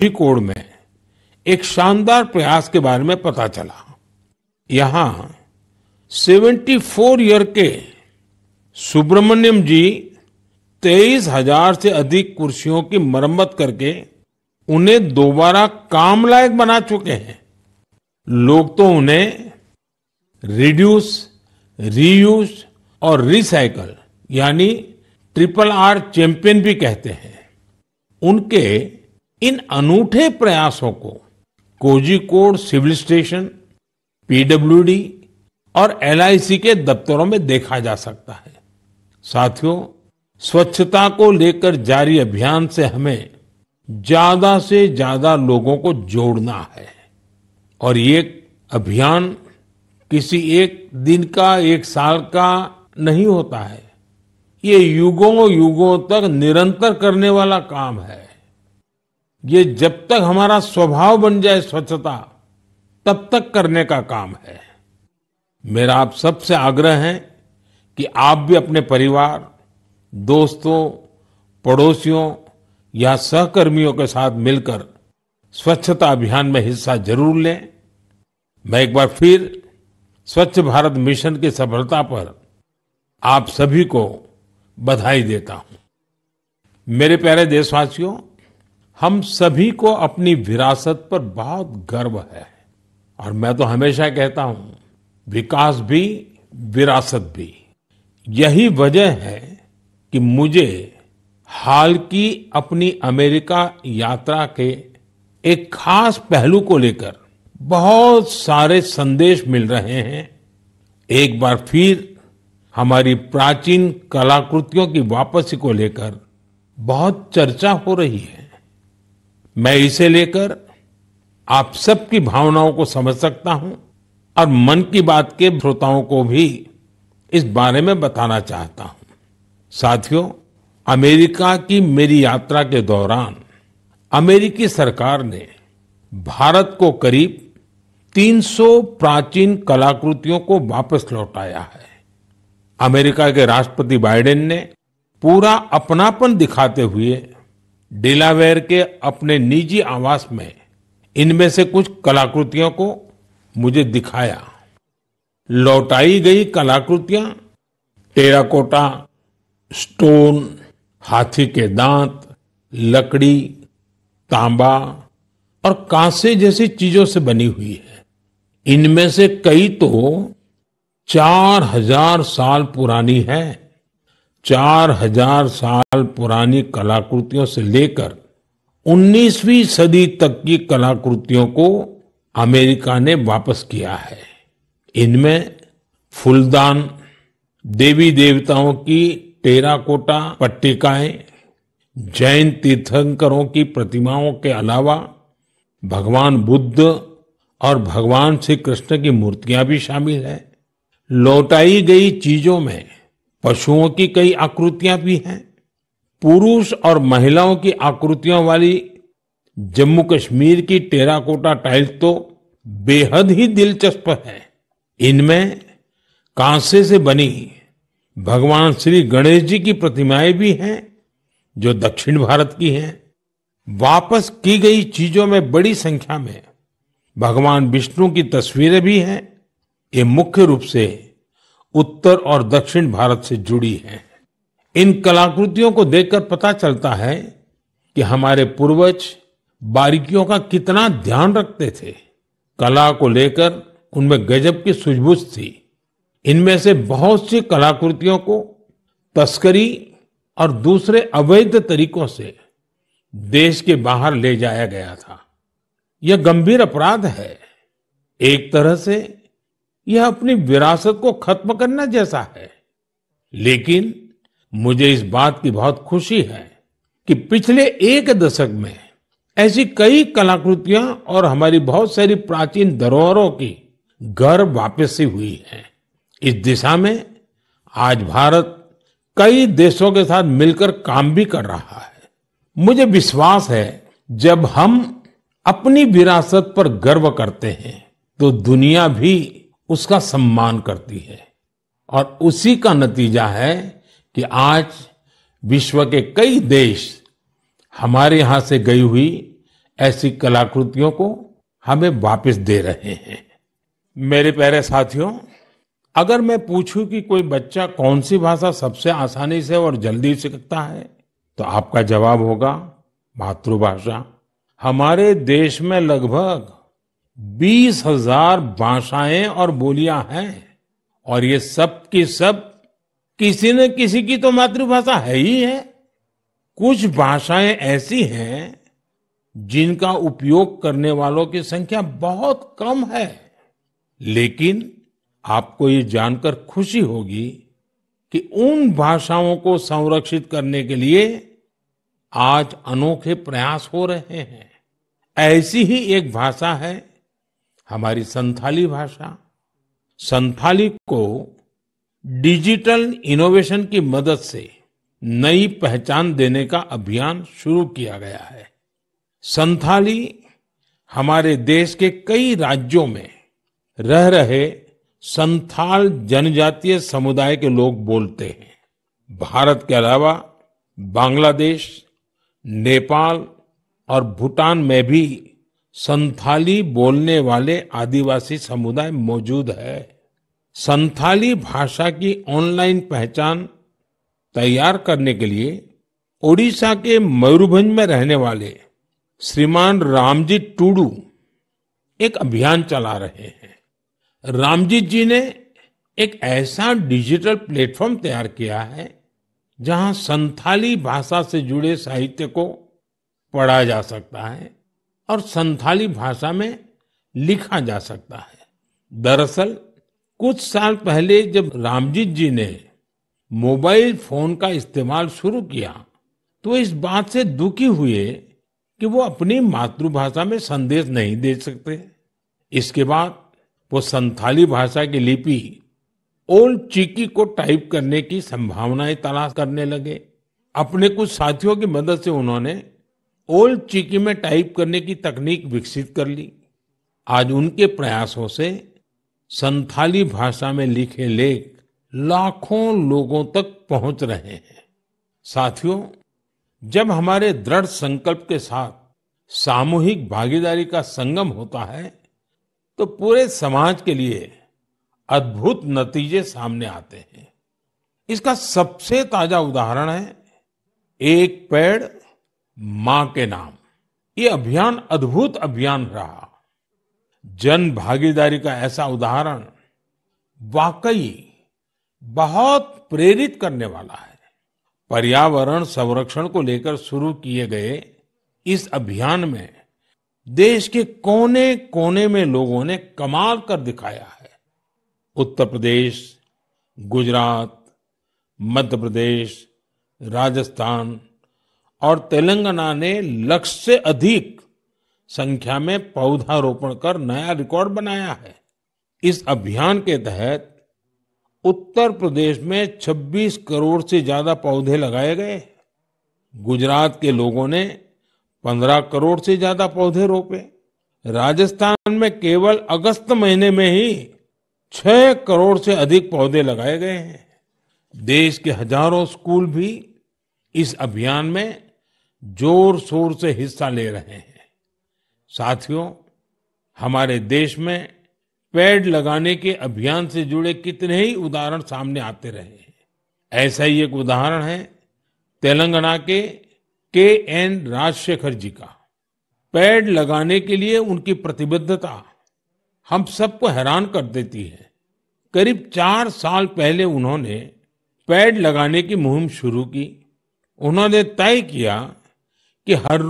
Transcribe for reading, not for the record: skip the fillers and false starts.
Code में एक शानदार प्रयास के बारे में पता चला। यहाँ 74 ईयर के सुब्रमण्यम जी 23,000 से अधिक कुर्सियों की मरम्मत करके उन्हें दोबारा काम लायक बना चुके हैं। लोग तो उन्हें रिड्यूस, रीयूज और रिसाइकल यानी RRR चैंपियन भी कहते हैं। उनके इन अनूठे प्रयासों को कोझिकोड सिविल स्टेशन, पीडब्ल्यूडी और LIC के दफ्तरों में देखा जा सकता है। साथियों, स्वच्छता को लेकर जारी अभियान से हमें ज्यादा से ज्यादा लोगों को जोड़ना है और ये अभियान किसी एक दिन का, एक साल का नहीं होता है। ये युगों युगों तक निरंतर करने वाला काम है। ये जब तक हमारा स्वभाव बन जाए स्वच्छता, तब तक करने का काम है। मेरा आप सबसे आग्रह है कि आप भी अपने परिवार, दोस्तों, पड़ोसियों या सहकर्मियों के साथ मिलकर स्वच्छता अभियान में हिस्सा जरूर लें। मैं एक बार फिर स्वच्छ भारत मिशन की सफलता पर आप सभी को बधाई देता हूं। मेरे प्यारे देशवासियों, हम सभी को अपनी विरासत पर बहुत गर्व है और मैं तो हमेशा कहता हूं, विकास भी, विरासत भी। यही वजह है कि मुझे हाल की अपनी अमेरिका यात्रा के एक खास पहलू को लेकर बहुत सारे संदेश मिल रहे हैं। एक बार फिर हमारी प्राचीन कलाकृतियों की वापसी को लेकर बहुत चर्चा हो रही है। मैं इसे लेकर आप सबकी भावनाओं को समझ सकता हूं और मन की बात के श्रोताओं को भी इस बारे में बताना चाहता हूं। साथियों, अमेरिका की मेरी यात्रा के दौरान अमेरिकी सरकार ने भारत को करीब 300 प्राचीन कलाकृतियों को वापस लौटाया है। अमेरिका के राष्ट्रपति बाइडेन ने पूरा अपनापन दिखाते हुए डेलावेयर के अपने निजी आवास में इनमें से कुछ कलाकृतियों को मुझे दिखाया। लौटाई गई कलाकृतियां टेराकोटा, स्टोन, हाथी के दांत, लकड़ी, तांबा और कांसे जैसी चीजों से बनी हुई है। इनमें से कई तो 4000 साल पुरानी है। 4000 साल पुरानी कलाकृतियों से लेकर 19वीं सदी तक की कलाकृतियों को अमेरिका ने वापस किया है। इनमें फूलदान, देवी देवताओं की टेराकोटा पट्टिकाएं, जैन तीर्थंकरों की प्रतिमाओं के अलावा भगवान बुद्ध और भगवान श्री कृष्ण की मूर्तियां भी शामिल है। लौटाई गई चीजों में पशुओं की कई आकृतियां भी हैं। पुरुष और महिलाओं की आकृतियों वाली जम्मू कश्मीर की टेराकोटा टाइल्स तो बेहद ही दिलचस्प है। इनमें कांसे से बनी भगवान श्री गणेश जी की प्रतिमाएं भी हैं, जो दक्षिण भारत की हैं। वापस की गई चीजों में बड़ी संख्या में भगवान विष्णु की तस्वीरें भी हैं। ये मुख्य रूप से उत्तर और दक्षिण भारत से जुड़ी हैं। इन कलाकृतियों को देखकर पता चलता है कि हमारे पूर्वज बारीकियों का कितना ध्यान रखते थे। कला को लेकर उनमें गजब की सूझबूझ थी। इनमें से बहुत सी कलाकृतियों को तस्करी और दूसरे अवैध तरीकों से देश के बाहर ले जाया गया था। यह गंभीर अपराध है। एक तरह से यह अपनी विरासत को खत्म करना जैसा है। लेकिन मुझे इस बात की बहुत खुशी है कि पिछले एक दशक में ऐसी कई कलाकृतियां और हमारी बहुत सारी प्राचीन धरोहरों की घर वापसी हुई है। इस दिशा में आज भारत कई देशों के साथ मिलकर काम भी कर रहा है। मुझे विश्वास है, जब हम अपनी विरासत पर गर्व करते हैं तो दुनिया भी उसका सम्मान करती है और उसी का नतीजा है कि आज विश्व के कई देश हमारे यहां से गई हुई ऐसी कलाकृतियों को हमें वापस दे रहे हैं। मेरे प्यारे साथियों, अगर मैं पूछूं कि कोई बच्चा कौन सी भाषा सबसे आसानी से और जल्दी सीखता है, तो आपका जवाब होगा मातृभाषा। हमारे देश में लगभग 20,000 भाषाएं और बोलियां हैं और ये सब की सब किसी न किसी की तो मातृभाषा है ही है। कुछ भाषाएं ऐसी हैं जिनका उपयोग करने वालों की संख्या बहुत कम है, लेकिन आपको ये जानकर खुशी होगी कि उन भाषाओं को संरक्षित करने के लिए आज अनोखे प्रयास हो रहे हैं। ऐसी ही एक भाषा है हमारी संथाली भाषा। संथाली को डिजिटल इनोवेशन की मदद से नई पहचान देने का अभियान शुरू किया गया है। संथाली हमारे देश के कई राज्यों में रह रहे संथाल जनजातीय समुदाय के लोग बोलते हैं। भारत के अलावा बांग्लादेश, नेपाल और भूटान में भी संथाली बोलने वाले आदिवासी समुदाय मौजूद है। संथाली भाषा की ऑनलाइन पहचान तैयार करने के लिए ओडिशा के मयूरभंज में रहने वाले श्रीमान रामजी टूडू एक अभियान चला रहे हैं। रामजीत जी ने एक ऐसा डिजिटल प्लेटफॉर्म तैयार किया है जहां संथाली भाषा से जुड़े साहित्य को पढ़ा जा सकता है और संथाली भाषा में लिखा जा सकता है। दरअसल कुछ साल पहले जब रामजीत जी ने मोबाइल फोन का इस्तेमाल शुरू किया तो इस बात से दुखी हुए कि वो अपनी मातृभाषा में संदेश नहीं दे सकते। इसके बाद वो संथाली भाषा की लिपि ओल्ड चिकी को टाइप करने की संभावनाएं तलाश करने लगे। अपने कुछ साथियों की मदद से उन्होंने ओल्ड चिकी में टाइप करने की तकनीक विकसित कर ली। आज उनके प्रयासों से संथाली भाषा में लिखे लेख लाखों लोगों तक पहुंच रहे हैं। साथियों, जब हमारे दृढ़ संकल्प के साथ सामूहिक भागीदारी का संगम होता है तो पूरे समाज के लिए अद्भुत नतीजे सामने आते हैं। इसका सबसे ताजा उदाहरण है एक पेड़ मां के नाम। ये अभियान अद्भुत अभियान रहा। जन भागीदारी का ऐसा उदाहरण वाकई बहुत प्रेरित करने वाला है। पर्यावरण संरक्षण को लेकर शुरू किए गए इस अभियान में देश के कोने कोने में लोगों ने कमाल कर दिखाया है। उत्तर प्रदेश, गुजरात, मध्य प्रदेश, राजस्थान और तेलंगाना ने लक्ष्य से अधिक संख्या में पौधारोपण कर नया रिकॉर्ड बनाया है। इस अभियान के तहत उत्तर प्रदेश में 26 करोड़ से ज्यादा पौधे लगाए गए। गुजरात के लोगों ने 15 करोड़ से ज्यादा पौधे रोपे। राजस्थान में केवल अगस्त महीने में ही 6 करोड़ से अधिक पौधे लगाए गए हैं। देश के हजारों स्कूल भी इस अभियान में जोर शोर से हिस्सा ले रहे हैं। साथियों, हमारे देश में पेड़ लगाने के अभियान से जुड़े कितने ही उदाहरण सामने आते रहे हैं। ऐसा ही एक उदाहरण है तेलंगाना के एन राजशेखर जी का। पेड़ लगाने के लिए उनकी प्रतिबद्धता हम सबको हैरान कर देती है। करीब 4 साल पहले उन्होंने पेड़ लगाने की मुहिम शुरू की। उन्होंने तय किया कि हर